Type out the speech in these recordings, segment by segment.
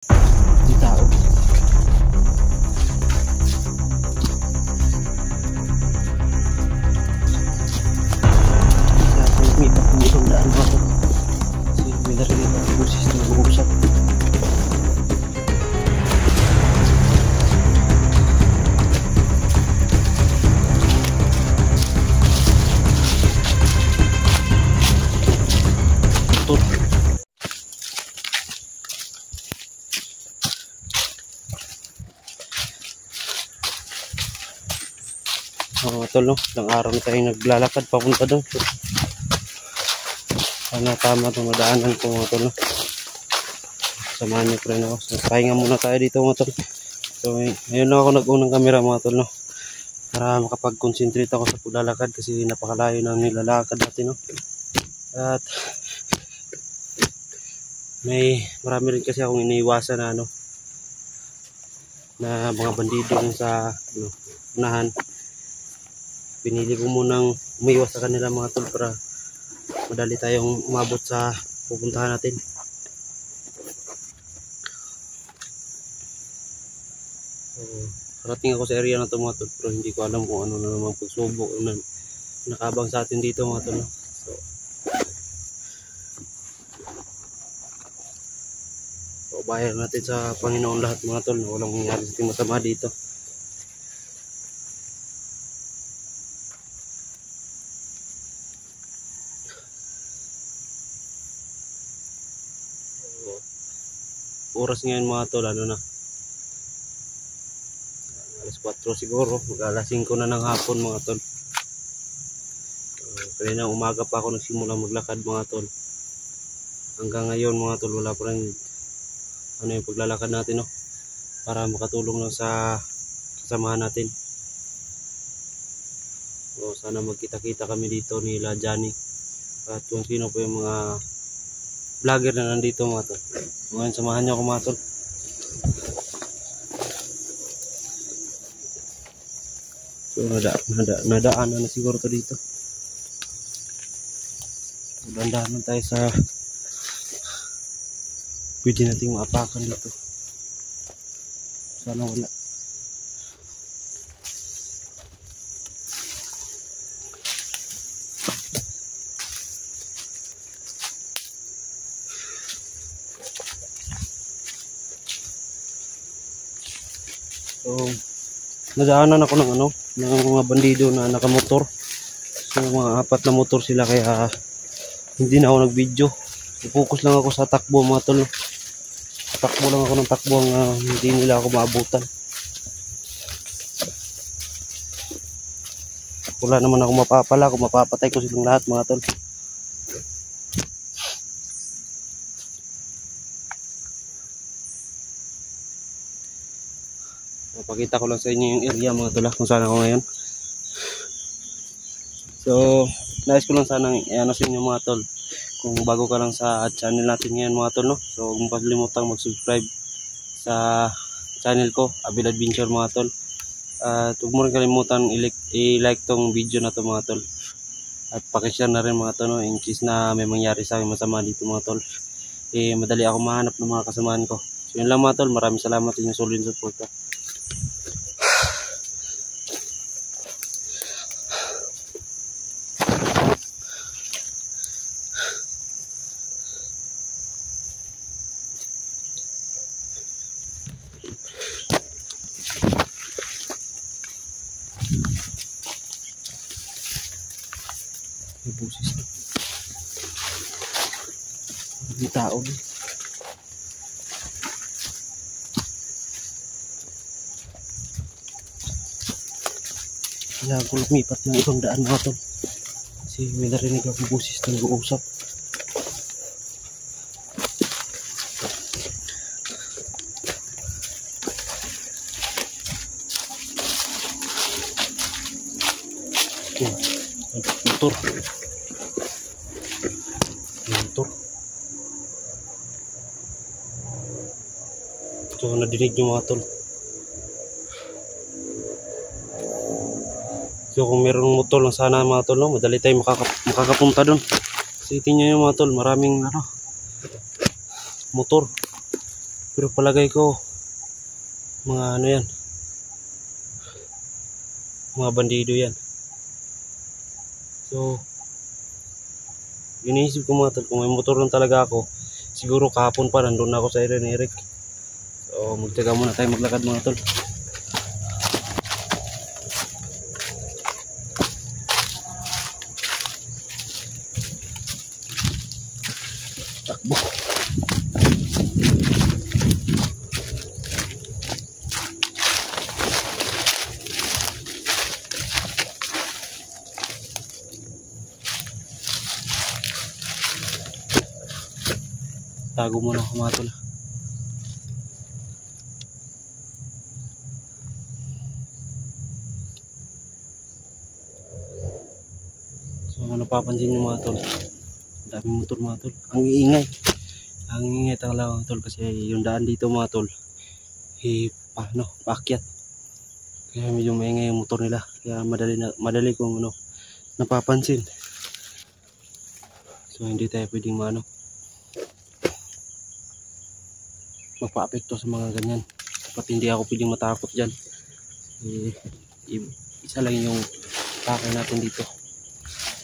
Di tao. May isang daan ba ito? Kasi may narinig ang boses na nag-uusap. Tol, no? Ilang araw na tayo naglalakad papunta doon. Sana tama itong madaanan ko, mga tol, no? Samahan niyo pa rin ako. So, pahinga muna tayo dito, mga tol. So, ngayon lang ako nag-unang camera, mga tol, no? Para makapag-concentrate ako sa paglalakad kasi napakalayo na nilalakad natin, no? At marami rin kasi akong iniiwasan na, na mga bandido sa unahan. Pinili ko munang umiwas sa kanila, mga tol, para madali tayong umabot sa pupuntahan natin. So, parating ako sa area na ito, mga tol, pero hindi ko alam kung ano na namang pagsubok na nakabang sa atin dito, mga tol, no? So bayar natin sa Panginoon lahat, mga tol, na walang nangyari sa ating masama dito. Oras ngayon, mga tol, ano na, alas 4 siguro, mag-alas 5 na ng hapon, mga tol. Kanina umaga pa ako nagsimula maglakad, mga tol. Hanggang ngayon, mga tol, wala pa rin yung paglalakad natin, no? Para makatulong lang sa kasamahan natin. So, sana magkita-kita kami dito nila Johnny at kung sino po yung mga vlogger na nandito, mga tol. Ngayon samahan niyo ako, mga tol. So nadaanan na siguro to dito. Dandahan tayo sa pwede nating maapakan dito. Sana wala. So, nadaanan ako ng mga bandido na nakamotor. So, mga 4 na motor sila, kaya hindi na ako nag-video. Focus lang ako sa takbo, mga tol. Takbo lang ako ng takbo, hindi nila ako maabutan. Wala naman ako mapapala, kung mapapatay ko silang lahat, mga tol. Pakita ko lang sa inyo yung area, mga tol, kung saan ako ngayon. So, nais ko lang sanang sa inyo, mga tol, kung bago ka lang sa channel natin ngayon, mga tol, no? So, huwag kalimutang mag-subscribe sa channel ko, Abil Adventure, mga tol. At huwag mo rin kalimutan i-like tong video na to, mga tol. At pakishare na rin, mga tol, no? In case na may mangyari sa akin masama dito, mga tol, madali ako mahanap ng mga kasamahan ko. So, yun lang, mga tol. Maraming salamat sa inyong solid support. May busis na. May tao. Kailangan ko lumipat ng ibang daan, mga tol. Kasi may narinig ako busis na nag-uusap. Motor. So, nadinig nyo, mga tol. So, kung meron motor lang sana, mga tol, no? Madali tayo makakapunta dun. Kasi tingnan nyo, mga tol, maraming motor. Pero palagay ko, mga ano yan, mga bandido yan. So, iniisip ko mga tol, kung may motor lang talaga ako, siguro kahapon pa nandun ako sa Eric. So, magtaga muna tayo maglakad mga tol. Takbo. Tago muna ako mga tol. So napapansin nyo mga tol, daming motor mga tol. Ang iingay. Ang iingay talaga mga tol kasi yung daan dito mga tol, paakyat. Kaya medyo maingay yung motor nila. Kaya madali kong napapansin. So hindi tayo pwedeng magpa-apekto sa mga ganyan. Dapat hindi ako pwedeng matakot dyan. Isa lang yung pakay natin dito.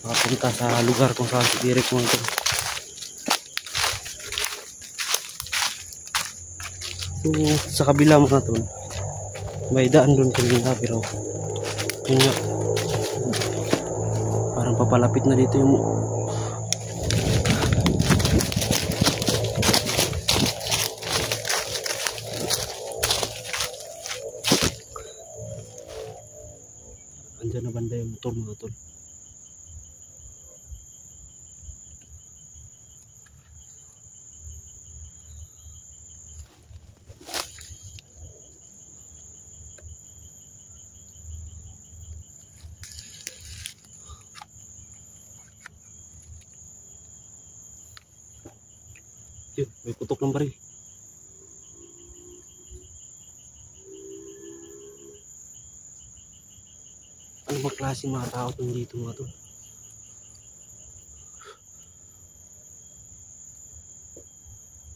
Makapunta sa lugar kung saan si Eric mga tol. So, sa kabila mga tol, may daan doon kanina pero yun nga, parang papalapit na dito yung andyan na banda yung motor mga tol. Yun, may putok ng baril. Ano ba klase mga tao dito mga tol?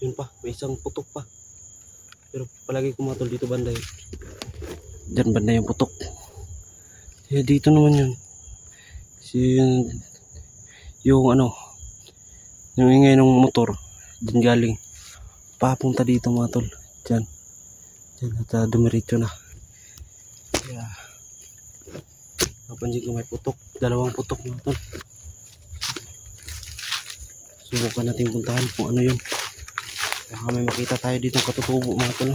Yun pa, may isang putok pa. Pero palagi ko mga tol dito banda yun. Diyan banda yung putok. Eh dito naman yun. Yung ingay ng motor. Diyan galing. Papunta dito mga tol. Diyan at dumiretso na. Kaya napansin ko may putok. Dalawang putok mga tol. Subukan natin puntahan kung ano yun. Baka may makita tayo dito katutubo mga tol.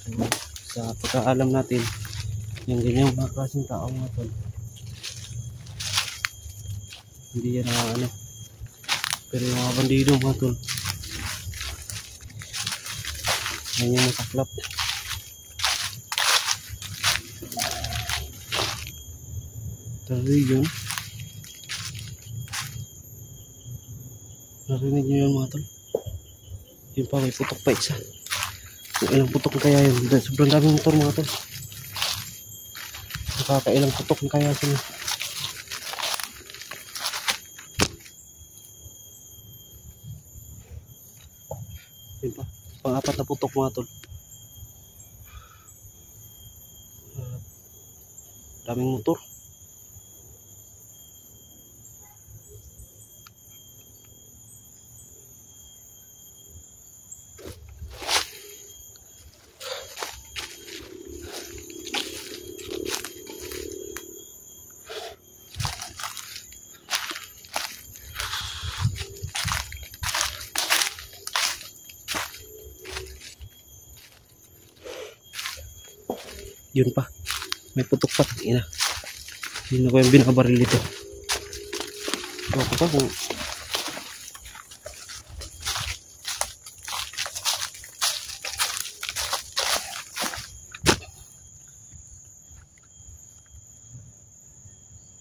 So, sa pagkaalam natin, yung ganyan mga klaseng tao mga tol, hindi yan pero yung mga bandido mga tol, yan yung masaklap. Talaga yun. Narinig nyo yun mga tol? Yun pa, may putok pa isa. Kung ilang putok kaya yun? Sobrang daming motor mga tol. Nakakailang putok kaya sila. Yun pa, pang-apat na putok mga tol. Daming motor. Yun pa, may putok pa. Ina, yun ako yung binabaril dito. Ako pa kung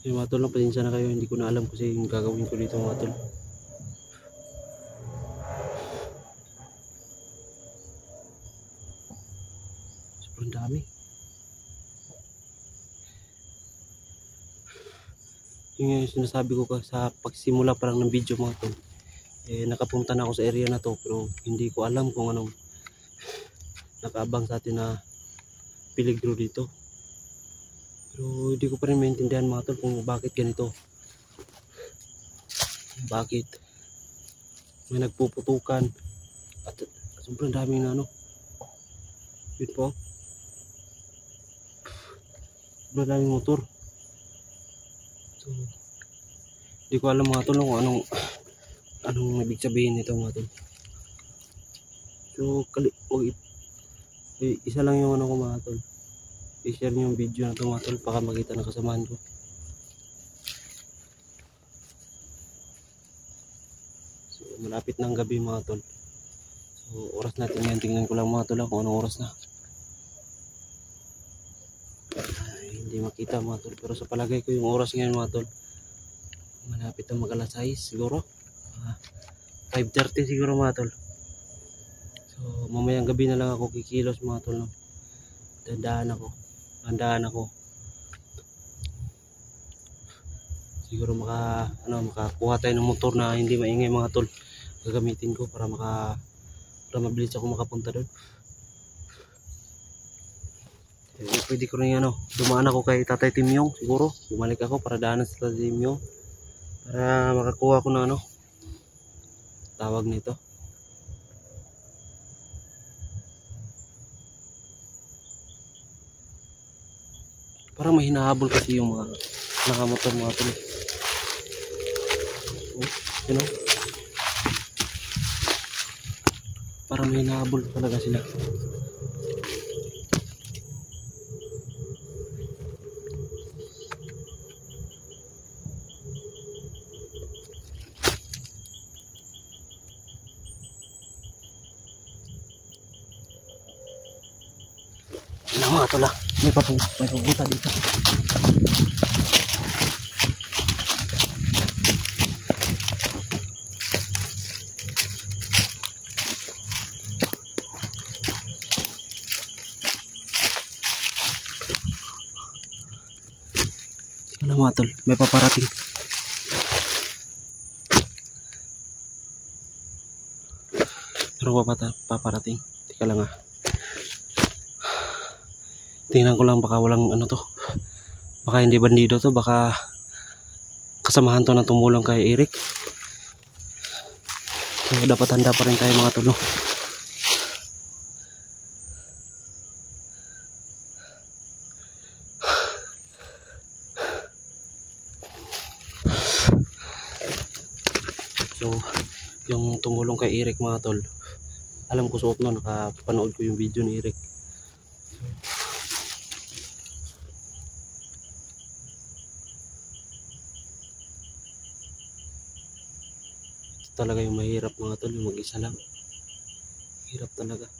yung mga tol, pasensya na kayo, hindi ko na alam kasi yung gagawin ko dito mga tol. Sobrang dami. Yung sinasabi ko sa pagsimula pa lang ng video mga tol, nakapunta na ako sa area na to, pero hindi ko alam kung anong nakaabang sa atin na peligro dito. Pero hindi ko pa rin maintindihan mga tol kung bakit ganito. Bakit may nagpuputukan at sobrang daming ano. Yun po. Sobrang daming motor. So hindi ko alam mga tol kung anong ibig sabihin nito mga tol. So isa lang yung ano ko mga tol. I-share nyo yung video na ito mga tol, baka makita ng kasamahan ko. So malapit ng gabi mga tol. So oras natin yan, tingnan ko lang mga tol kung anong oras na. Ay, hindi makita mga tol, pero sa palagay ko yung oras ngayon mga tol, malapit na mag-alas 6 siguro. 5:30 siguro mga tol. So mamayang gabi na lang ako kikilos mga tol, no? Dandaan ako. Siguro makakuha tayo ng motor na hindi maingay mga tol. Gagamitin ko para mabilis ako makapunta doon. Pwede ko rin dumaan ako kay Tatay Timyong siguro. Bumalik ako para daanan sa Tatay Timyong para makakuha ko na tawag nito. Parang may hinahabol kasi yung mga nakamotor mga tol. You know? Parang may hinahabol talaga sila. Ano mga tol, may papunta dito. Ano mga tol, may paparating. Pero paparating. Teka lang tingnan ko lang, baka walang baka hindi bandido to, baka kasamahan to na tumulong kay Eric. So dapat handa pa rin tayo mga tol, no? So yung tumulong kay Eric mga tol, alam ko suot no, nakapanood ko yung video ni Eric. Talaga yung mahirap mga tol, yung mag-isa lang. Hirap talaga.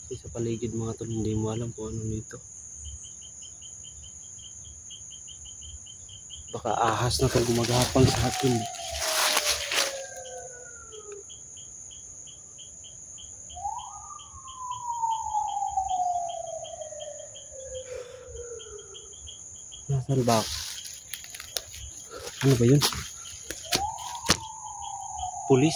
Kasi sa paligid mga tol, hindi mo alam kung ano nito. Baka ahas na tol gumagapang sa akin. Nasaan ba? Ano ba yun? Pulis.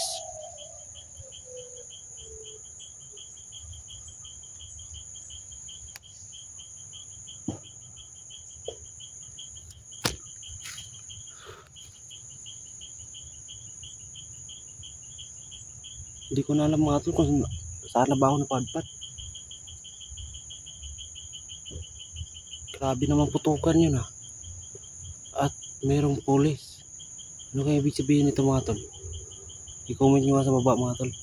Hindi ko na alam mga tol kung saan na ba ako napadpad. Grabe naman putukan yun At merong pulis. Ano kaya ibig sabihin nito mga tol? I-comment nyo nga sa baba mga tol.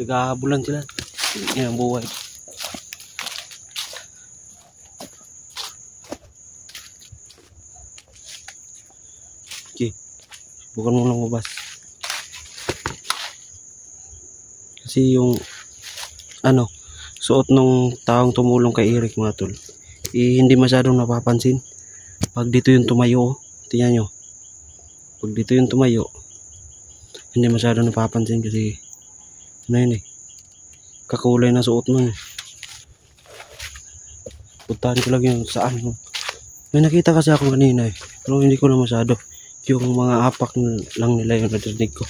Naghahabulan sila. Yan ang buhay. Okay. Bukan mo lang mabas. Kasi yung suot nung taong tumulong kay Eric mga tol, hindi masyadong napapansin. Pag dito yung tumayo, tingnan nyo, pag dito yung tumayo, hindi masyadong napapansin kasi yun kakulay na suot mo Puntahan ko lang yung saan. May nakita kasi ako kanina eh. Pero hindi ko na masyado. Yung mga apak lang nila yung narinig ko.